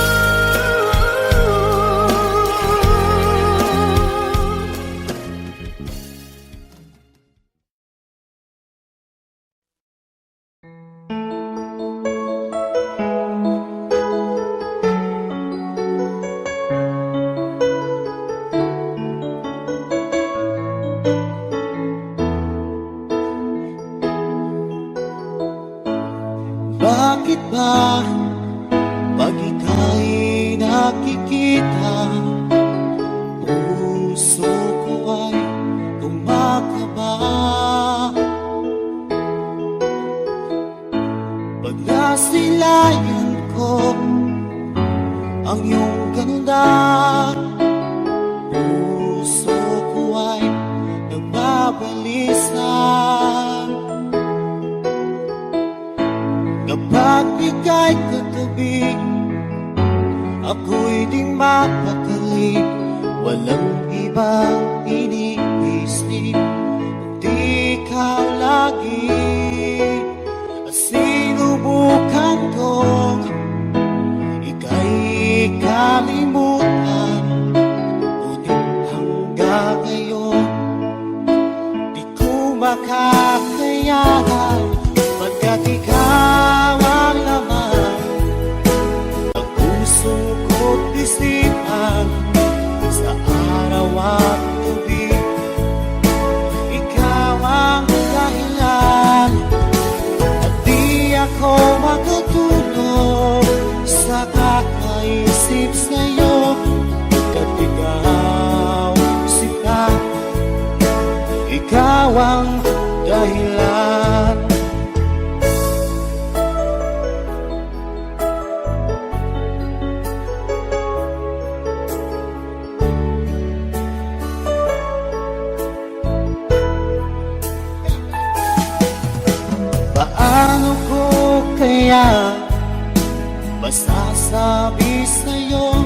Bakit ba pag ika'y nakikita, puso ko ay kumakaba? Pag nasilayan ko ang iyong ganda, puso ko ay nagbabalisa. Kapag ika'y katabi, ako'y di mapakali. Walang ibang iniisip, kundi ikaw lagi. At sinubukan kong ika'y kalimutan, ngunit hanggang ngayon di ko makakayanan. Pagkat ikaw ang laman ng puso ko't isipan, sa araw at gabi ikaw ang dahilan. At di ako makatulog sa kakaisip sa'yo. At ikaw, sila, ikaw ang dahilan. Paano ko kaya masasabi sa'yo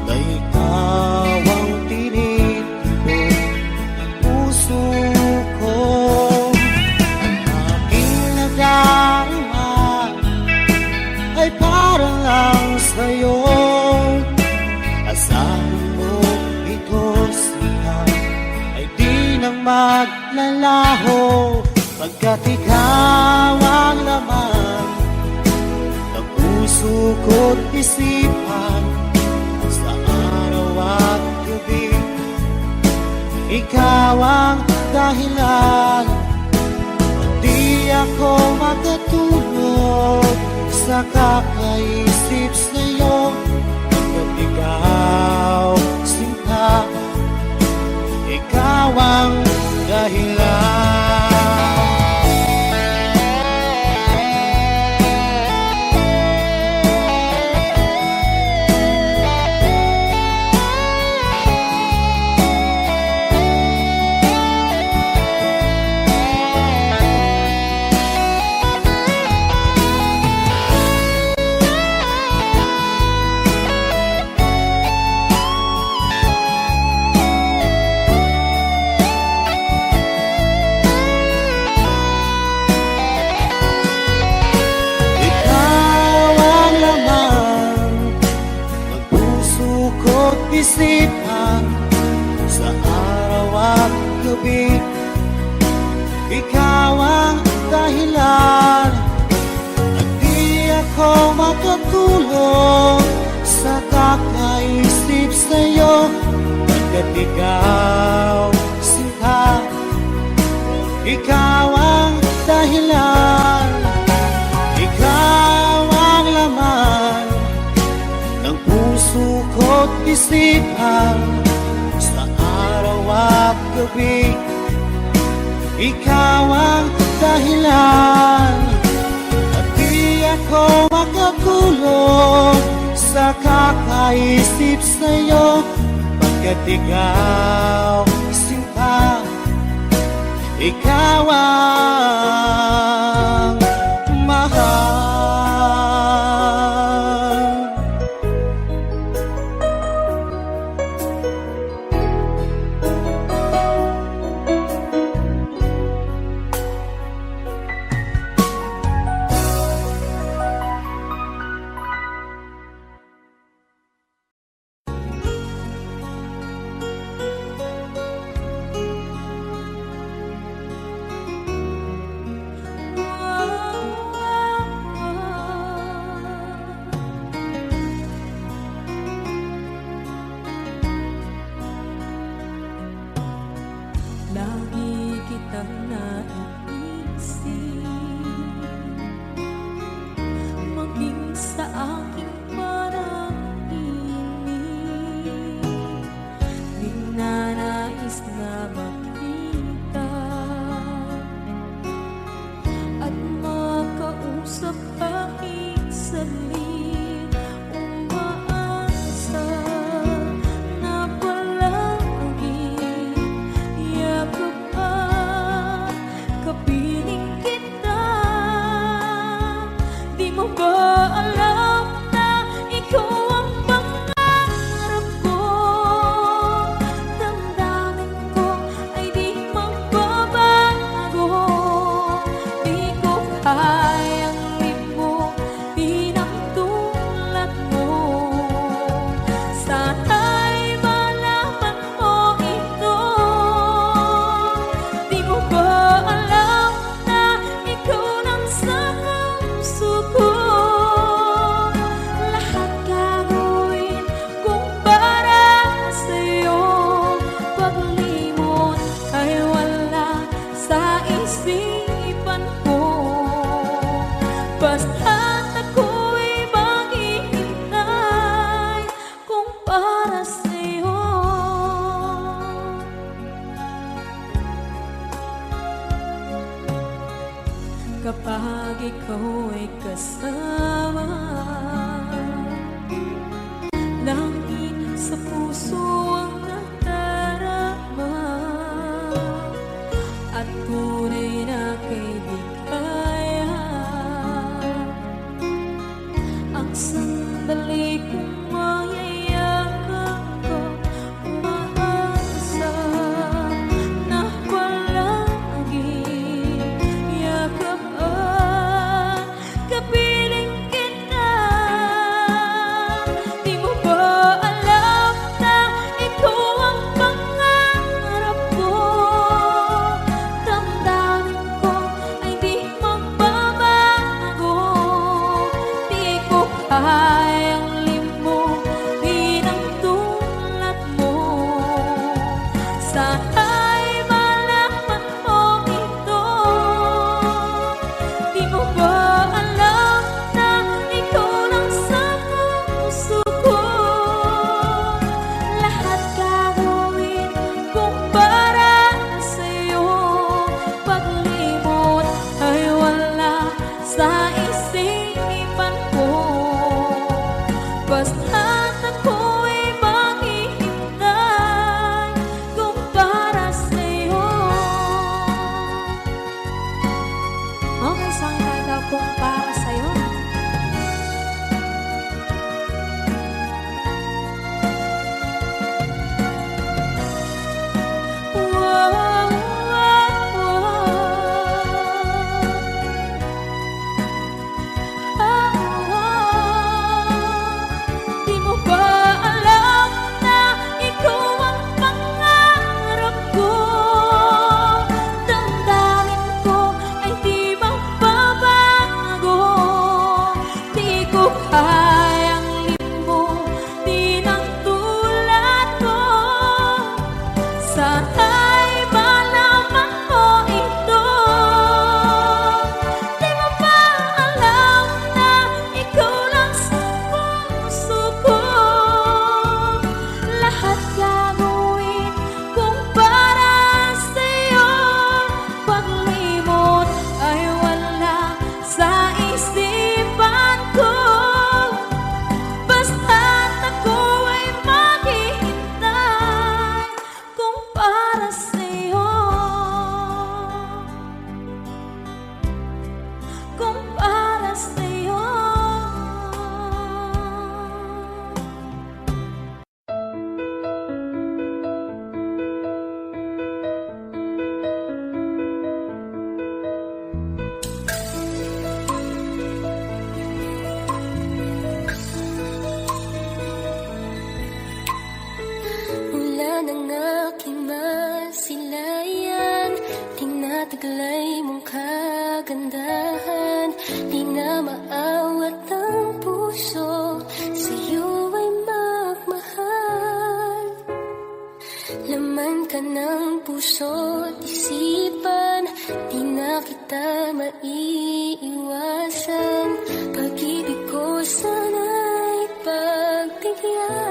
na ikaw ang tinitilo ng puso ko? Ang aking nadarama ay para lang sa'yo. Asahan mo ito siya ay di na maglalaho, pagkat ikaw ang laman ng puso ko't isipan sa araw at gabi. Ikaw ang dahilan, hindi ako makatulog sa kakaisip sa'yo. Pagkat ikaw, sinta, ikaw ang dahilan. Isipan sa araw at gabi. Ikaw ang dahilan, at di ako makatulog sa kakaisip sa'yo. Pagkat ikaw, sinta, ikaw ang dahilan. Ikaw ang laman ng puso ko't isipan sa araw at gabi. Ikaw ang dahilan, at di ako makatulog sa kakaisip sa'yo. Pagkat ikaw, sinta, ikaw ang mahal. Lagi kitang naiisip, maging sa aking parang inip. Di nanais na makita at makausap kahit saglit. Umaasa na palagi yakap at kapiling kita. Di mo ba alam na ikaw ang pangarap ko? Damdamin ko ay di magbabago. Di ko kayang limutin ang Basta't ako'y maghihintay kung para sa'yo. Kapag ikaw ay kasama, langit sa puso ang nadarama, at tunay na kaibigan. Ang sandali kong mayayakap ko, umaasa na palaging yakap kapiling kita. Di mo ba alam na ito ang pangarap ko? Damdamin ko ay di magbabago. Di ko kayang limutin ang tulad mo. Sana'y malaman mo ito. Di mo ba alam na ikaw lang sa puso ko? Lahat gagawin kung para sa'yo. Paglimot ay wala sa isipan ko. Basta't ako'y maghihintay kung para sa'yo. Okay, saan ka kung para sa'yo? Di mo ba alam na ikaw ang pangarap ko? Damdamin ko ay di magbabago. Di ko kayang limutin ang tulad mo. Sana'y malaman mo ito. Di mo ba alam na ikaw lang sa puso ko? Lahat gagawin kung para sa'yo. Paglimot ay wala sa isipan ko. Basta't ako ay maghihintay kung para sa'yo. Kung para sa'yo. Mula ng aking masilayan, tinataglay mong kagandahan. Di na maawat ang puso, sa'yo ay magmahal. Laman ka ng puso't isipan, di na kita maiiwasan. Pag-ibig ko sana'y pagbigyan.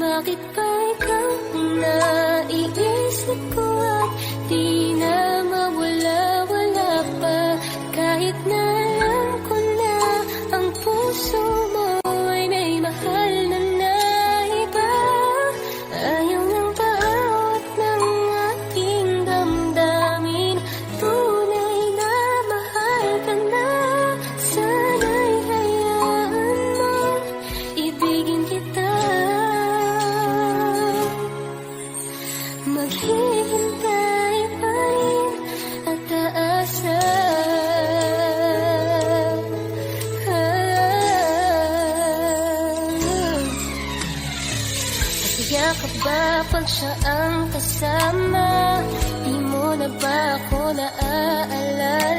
Bakit ba ikaw ang naiisip ko at di na mawala-wala pa? Kahit na alam ko na ang puso mo ay may mahal na iba. Ayaw ng paawat ng aking damdamin. Tunay na mahal ka na. Sana'y hayaan mo, ibigin kita. Maghihintay pa rin at aasa. Masaya ka ba pag siya ang kasama? Di mo na ba ako naaalala?